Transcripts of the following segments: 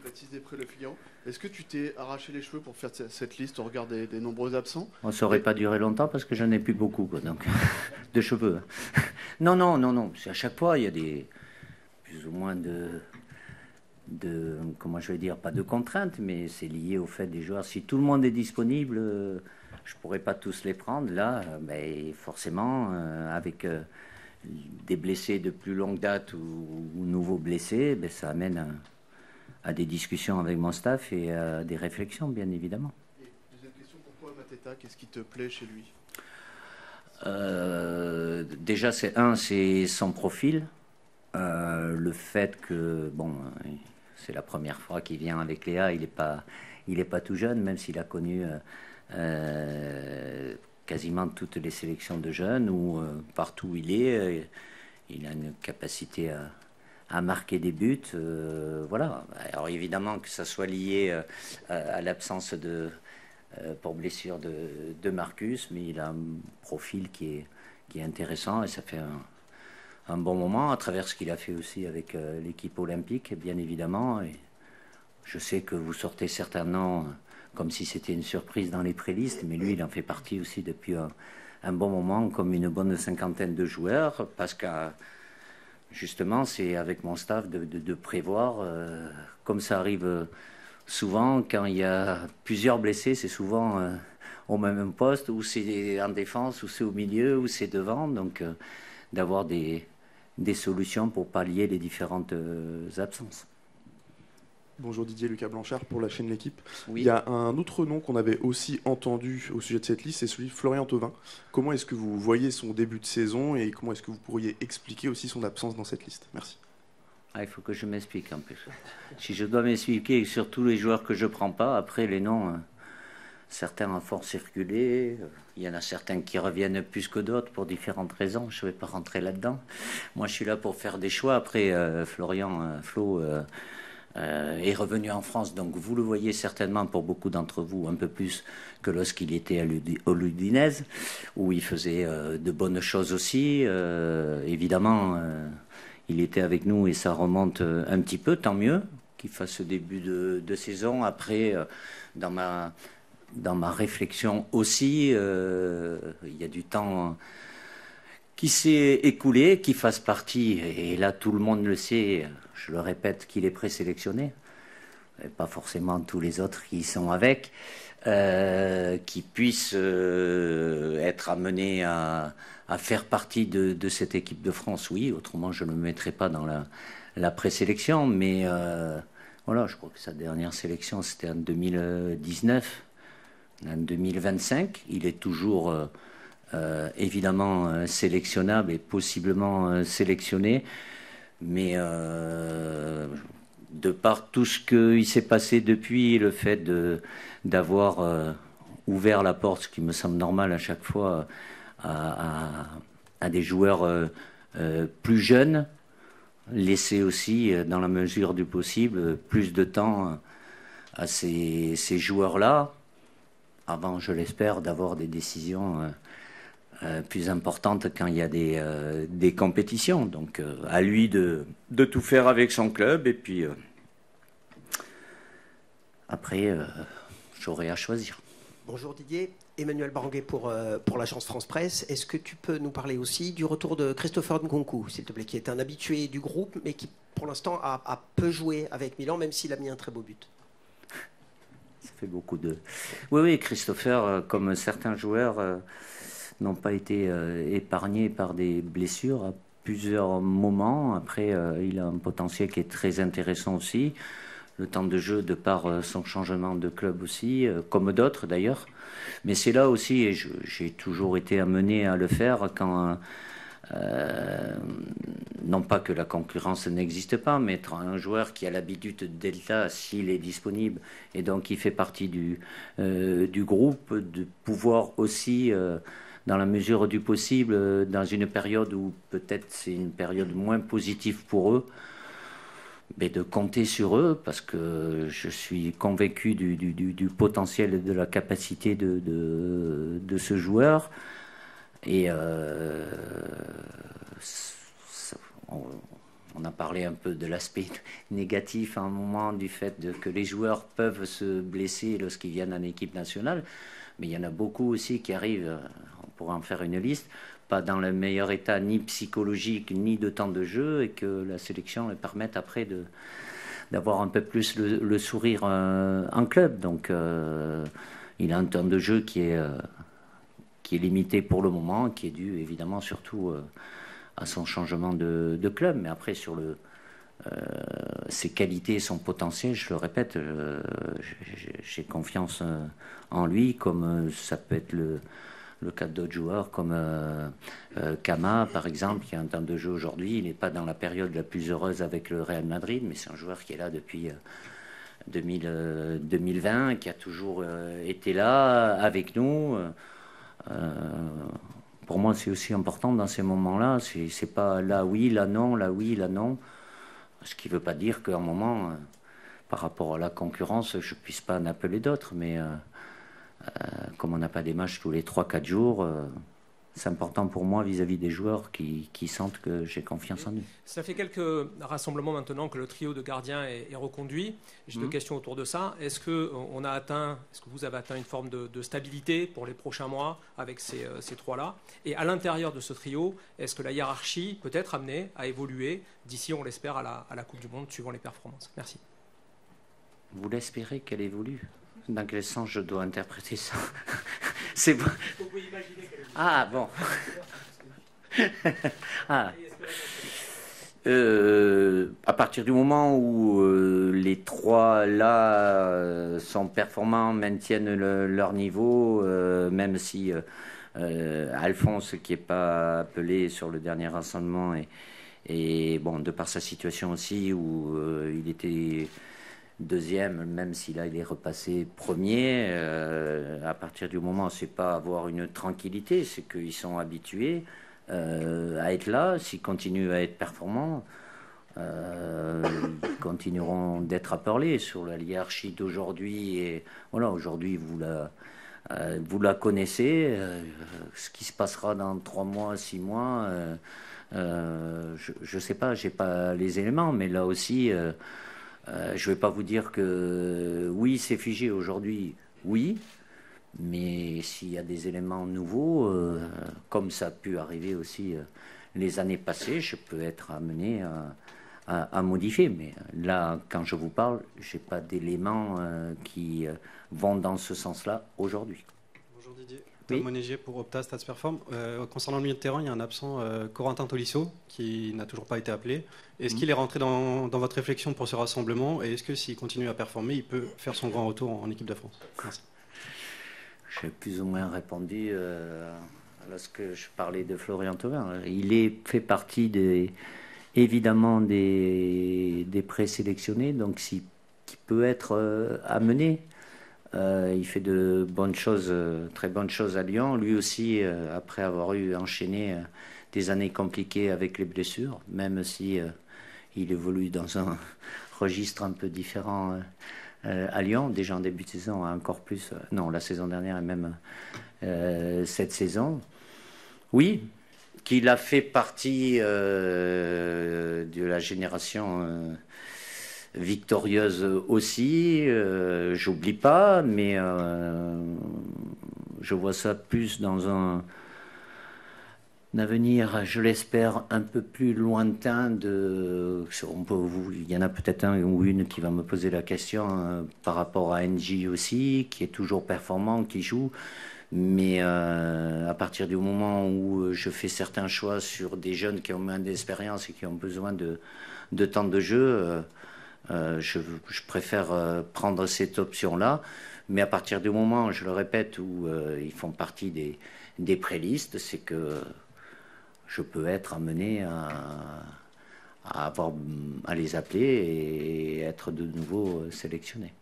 Baptiste Després, Le Figaro. Est-ce que tu t'es arraché les cheveux pour faire cette liste au regard des nombreux absents? Ça n'aurait pas duré longtemps parce que j'en ai plus beaucoup, quoi, donc, de cheveux. Non, non, non, non. À chaque fois, il y a des plus ou moins comment je vais dire, pas de contraintes, mais c'est lié au fait des joueurs. Si tout le monde est disponible, je pourrais pas tous les prendre. Là, ben, forcément, avec des blessés de plus longue date ou nouveaux blessés, ben, ça amène à des discussions avec mon staff et à des réflexions, bien évidemment. Et deuxième question, pourquoi Mateta? Qu'est-ce qui te plaît chez lui? Déjà, c'est son profil. Le fait que, bon, c'est la première fois qu'il vient avec Léa, il est pas tout jeune, même s'il a connu quasiment toutes les sélections de jeunes, ou partout où il est, il a une capacité à marquer des buts. Voilà. Alors évidemment que ça soit lié à l'absence pour blessure de Marcus, mais il a un profil qui est intéressant et ça fait un bon moment à travers ce qu'il a fait aussi avec l'équipe olympique, bien évidemment. Et je sais que vous sortez certains noms comme si c'était une surprise dans les prélistes, mais lui, il en fait partie aussi depuis un bon moment, comme une bonne cinquantaine de joueurs, parce que justement, c'est avec mon staff de prévoir, comme ça arrive souvent, quand il y a plusieurs blessés, c'est souvent au même poste, ou c'est en défense, ou c'est au milieu, ou c'est devant, donc d'avoir des solutions pour pallier les différentes absences. Bonjour Didier, Lucas Blanchard pour la chaîne L'Équipe. Oui. Il y a un autre nom qu'on avait aussi entendu au sujet de cette liste, c'est celui de Florian Thauvin. Comment est-ce que vous voyez son début de saison et comment est-ce que vous pourriez expliquer aussi son absence dans cette liste? Merci. Ah, il faut que je m'explique un peu. Si je dois m'expliquer sur tous les joueurs que je ne prends pas, après les noms, certains en font circuler, il y en a certains qui reviennent plus que d'autres pour différentes raisons, je ne vais pas rentrer là-dedans. Moi je suis là pour faire des choix, après Flo est revenu en France, donc vous le voyez certainement pour beaucoup d'entre vous un peu plus que lorsqu'il était au l'Udinese, où il faisait de bonnes choses aussi. Évidemment, il était avec nous et ça remonte un petit peu, tant mieux qu'il fasse ce début de saison. Après, dans ma réflexion aussi, il y a du temps qui s'est écoulé, qui fasse partie, et là tout le monde le sait, je le répète, qu'il est présélectionné, et pas forcément tous les autres qui sont avec, qui puissent être amenés à faire partie de cette équipe de France, oui, autrement je ne me mettrai pas dans la présélection, mais voilà, je crois que sa dernière sélection c'était en 2019, en 2025, il est toujours évidemment sélectionnable et possiblement sélectionné, mais de par tout ce qui s'est passé depuis, le fait d'avoir ouvert la porte, ce qui me semble normal à chaque fois, à des joueurs plus jeunes, laisser aussi, dans la mesure du possible, plus de temps à ces joueurs-là, avant, je l'espère, d'avoir des décisions plus importantes quand il y a des compétitions. Donc, à lui de tout faire avec son club. Et puis, après, j'aurai à choisir. Bonjour Didier, Emmanuel Baranguet pour l'agence France Presse. Est-ce que tu peux nous parler aussi du retour de Christopher Nkunku, s'il te plaît, qui est un habitué du groupe, mais qui, pour l'instant, a peu joué avec Milan, même s'il a mis un très beau but? Ça fait beaucoup de... Oui, Christopher, comme certains joueurs, n'ont pas été épargnés par des blessures à plusieurs moments. Après, il a un potentiel qui est très intéressant aussi. Le temps de jeu de par son changement de club aussi, comme d'autres d'ailleurs. Mais c'est là aussi, et j'ai toujours été amené à le faire quand... non pas que la concurrence n'existe pas, mais être un joueur qui a l'habitude de Delta, s'il est disponible, et donc il fait partie du groupe, de pouvoir aussi, dans la mesure du possible, dans une période où peut-être c'est une période moins positive pour eux, mais de compter sur eux, parce que je suis convaincu du potentiel et de la capacité de ce joueur. Et on a parlé un peu de l'aspect négatif à un moment du fait que les joueurs peuvent se blesser lorsqu'ils viennent en équipe nationale, mais il y en a beaucoup aussi qui arrivent, on pourra en faire une liste, pas dans le meilleur état ni psychologique ni de temps de jeu, et que la sélection leur permette après d'avoir un peu plus le sourire en club. Donc il a un temps de jeu qui est limité pour le moment, qui est dû évidemment surtout à son changement de club. Mais après, sur ses qualités, son potentiel, je le répète, j'ai confiance en lui, comme ça peut être le cas d'autres joueurs, comme Kama, par exemple, qui a un temps de jeu aujourd'hui. Il n'est pas dans la période la plus heureuse avec le Real Madrid, mais c'est un joueur qui est là depuis 2020, qui a toujours été là avec nous. Pour moi, c'est aussi important dans ces moments-là. C'est pas là oui, là non, là oui, là non. Ce qui ne veut pas dire qu'à un moment, par rapport à la concurrence, je ne puisse pas en appeler d'autres. Mais comme on n'a pas des matchs tous les 3-4 jours, c'est important pour moi vis-à-vis des joueurs qui sentent que j'ai confiance en eux. Ça fait quelques rassemblements maintenant que le trio de gardiens est reconduit. J'ai deux questions autour de ça. Est-ce que vous avez atteint une forme de stabilité pour les prochains mois avec ces trois-là? Et à l'intérieur de ce trio, est-ce que la hiérarchie peut être amenée à évoluer d'ici, on l'espère, à la Coupe du Monde, suivant les performances? Merci. Vous l'espérez qu'elle évolue? Dans quel sens je dois interpréter ça? C'est bon. Ah bon. À partir du moment où les trois là sont performants, maintiennent leur niveau, même si Alphonse, qui n'est pas appelé sur le dernier rassemblement, et bon, de par sa situation aussi, où il était deuxième, même si là il est repassé premier, à partir du moment, c'est pas avoir une tranquillité, c'est qu'ils sont habitués à être là. S'ils continuent à être performants, ils continueront d'être appelés sur la hiérarchie d'aujourd'hui. Et voilà, aujourd'hui vous la connaissez. Ce qui se passera dans 3 mois, 6 mois, je sais pas, j'ai pas les éléments, mais là aussi. Je ne vais pas vous dire que oui, c'est figé aujourd'hui, oui, mais s'il y a des éléments nouveaux, comme ça a pu arriver aussi les années passées, je peux être amené à modifier. Mais là, quand je vous parle, je n'ai pas d'éléments qui vont dans ce sens-là aujourd'hui. Bonjour Didier. Tom Monégier pour Opta Stats Perform. Concernant le milieu de terrain, il y a un absent, Corentin Tolisso, qui n'a toujours pas été appelé. Est-ce qu'il est rentré dans votre réflexion pour ce rassemblement? Et est-ce que s'il continue à performer, il peut faire son grand retour en équipe de France? Merci. J'ai plus ou moins répondu lorsque je parlais de Florian Thauvin. Il fait partie évidemment des présélectionnés, donc qui peut être amené. Il fait de bonnes choses, très bonnes choses à Lyon. Lui aussi, après avoir enchaîné des années compliquées avec les blessures, même si il évolue dans un registre un peu différent à Lyon, déjà en début de saison, encore plus. Non, la saison dernière et même cette saison. Oui, qu'il a fait partie de la génération victorieuse aussi, j'oublie pas, mais je vois ça plus dans un avenir, je l'espère, un peu plus lointain. Il y en a peut-être un ou une qui va me poser la question par rapport à NJ aussi, qui est toujours performant, qui joue, mais à partir du moment où je fais certains choix sur des jeunes qui ont moins d'expérience et qui ont besoin de temps de jeu, je préfère prendre cette option-là, mais à partir du moment, je le répète, où ils font partie des prélistes, c'est que je peux être amené à les appeler et être de nouveau sélectionné.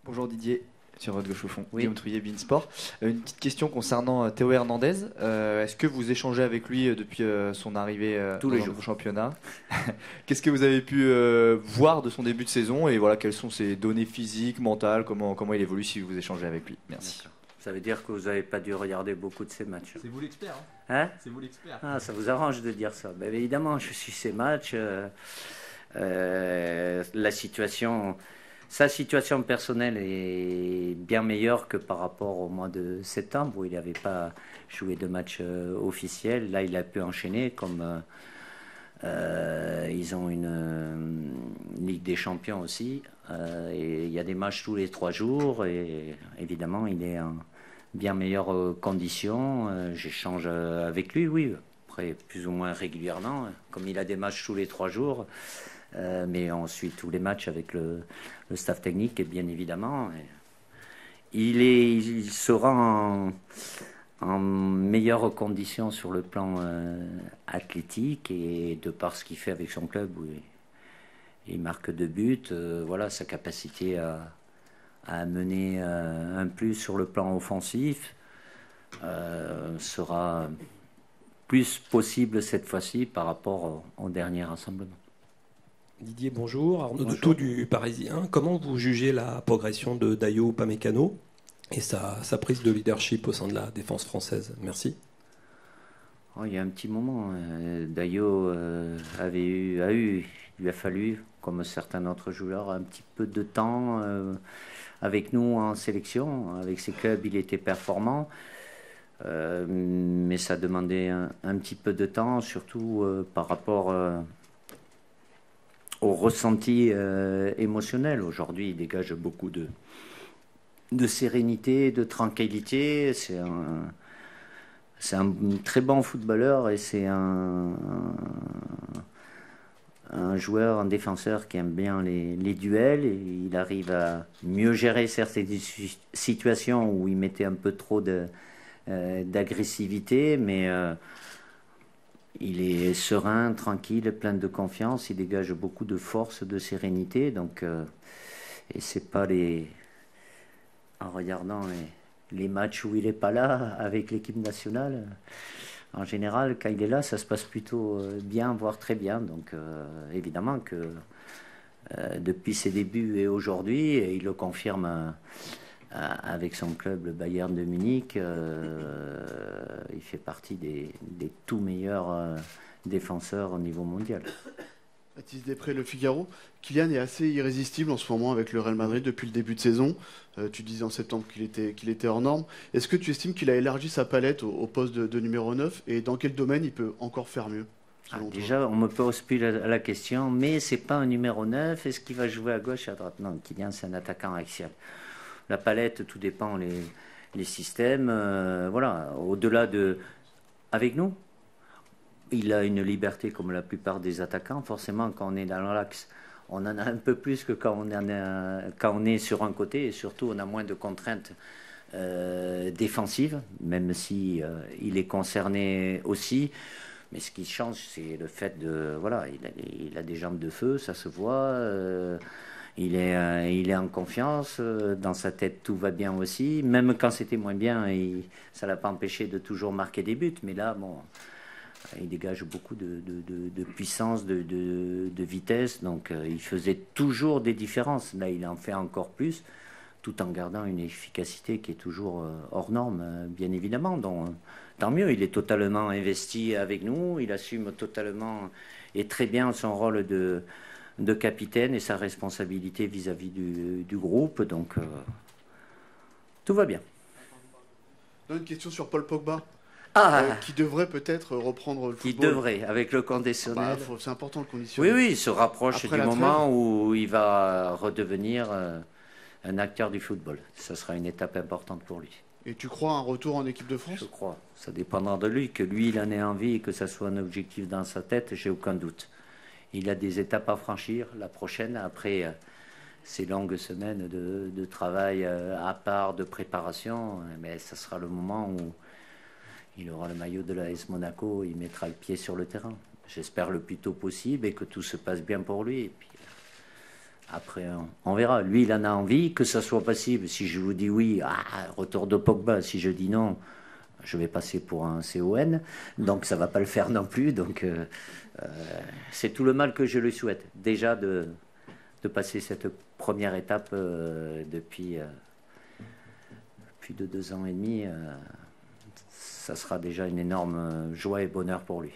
Bonjour Didier, sur votre gauche au fond, oui. Guillaume Trouillet, Beansport. Une petite question concernant Théo Hernandez. Est-ce que vous échangez avec lui depuis son arrivée tous les jours au championnat? Qu'est-ce que vous avez pu voir de son début de saison et voilà, quelles sont ses données physiques, mentales, comment il évolue si vous échangez avec lui? Merci. Ça veut dire que vous n'avez pas dû regarder beaucoup de ces matchs. C'est vous l'expert. Hein? C'est vous l'expert. Ah, ça vous arrange de dire ça. Ben, évidemment, je suis ces matchs. Sa situation personnelle est bien meilleure que par rapport au mois de septembre où il n'avait pas joué de match officiel. Là, il a pu enchaîner comme ils ont une Ligue des Champions aussi. Et il y a des matchs tous les 3 jours et évidemment, il est en bien meilleures conditions. J'échange avec lui, oui, après plus ou moins régulièrement, comme il a des matchs tous les 3 jours. Mais on suit tous les matchs avec le staff technique et bien évidemment il sera en meilleure condition sur le plan athlétique et de par ce qu'il fait avec son club où il marque 2 buts, voilà, sa capacité à mener un plus sur le plan offensif sera plus possible cette fois-ci par rapport au dernier rassemblement. Didier, bonjour. Arnaud Dutot du Parisien. Comment vous jugez la progression de Dayo Upamecano et sa prise de leadership au sein de la défense française? Merci. Il y a un petit moment, Dayo lui a fallu, comme certains autres joueurs, un petit peu de temps avec nous en sélection. Avec ses clubs, il était performant. Mais ça demandait un petit peu de temps, surtout par rapport au ressenti émotionnel. Aujourd'hui, il dégage beaucoup de sérénité, de tranquillité. C'est un très bon footballeur et c'est un joueur, un défenseur qui aime bien les duels. Et il arrive à mieux gérer certaines situations où il mettait un peu trop d'agressivité, mais il est serein, tranquille, plein de confiance. Il dégage beaucoup de force, de sérénité. Donc, et c'est pas en regardant les matchs où il n'est pas là avec l'équipe nationale. En général, quand il est là, ça se passe plutôt bien, voire très bien. Donc, évidemment que depuis ses débuts et aujourd'hui, et il le confirme avec son club, le Bayern de Munich, il fait partie des tout meilleurs défenseurs au niveau mondial. Baptiste Després, Le Figaro. Kylian est assez irrésistible en ce moment avec le Real Madrid depuis le début de saison. Tu disais en septembre qu'il était hors norme. Est-ce que tu estimes qu'il a élargi sa palette au poste de numéro 9 et dans quel domaine il peut encore faire mieux? Déjà, on me pose plus la question, mais c'est pas un numéro 9. Est-ce qu'il va jouer à gauche, à droite? Non, Kylian, c'est un attaquant axial. La palette, tout dépend les systèmes. Voilà, au-delà avec nous, il a une liberté comme la plupart des attaquants. Forcément, quand on est dans l'axe, on en a un peu plus que quand on est sur un côté. Et surtout, on a moins de contraintes défensives, même si il est concerné aussi. Mais ce qui change, c'est le fait voilà, il a des jambes de feu, ça se voit. Il est en confiance, dans sa tête tout va bien aussi. Même quand c'était moins bien, ça ne l'a pas empêché de toujours marquer des buts. Mais là, bon, il dégage beaucoup de puissance, de vitesse. Donc il faisait toujours des différences. Là, il en fait encore plus, tout en gardant une efficacité qui est toujours hors norme, bien évidemment. Donc tant mieux, il est totalement investi avec nous. Il assume totalement et très bien son rôle de capitaine et sa responsabilité vis-à-vis du groupe. Donc, tout va bien. Une question sur Paul Pogba, qui devrait peut-être reprendre le football. Qui devrait, avec le conditionnel. C'est important le conditionnel. Oui, il se rapproche du moment où il va redevenir un acteur du football. Ça sera une étape importante pour lui. Et tu crois à un retour en équipe de France? Je crois. Ça dépendra de lui. Que lui, il en ait envie et que ça soit un objectif dans sa tête, j'ai aucun doute. Il a des étapes à franchir. La prochaine, après ces longues semaines de travail à part, de préparation, mais ça sera le moment où il aura le maillot de l'AS Monaco, il mettra le pied sur le terrain. J'espère le plus tôt possible et que tout se passe bien pour lui. Et puis, après, on verra. Lui, il en a envie, que ça soit possible. Si je vous dis oui, retour de Pogba. Si je dis non, je vais passer pour un CON. Donc, ça ne va pas le faire non plus. Donc, c'est tout le mal que je lui souhaite. Déjà, de passer cette première étape depuis plus de 2 ans et demi, ça sera déjà une énorme joie et bonheur pour lui.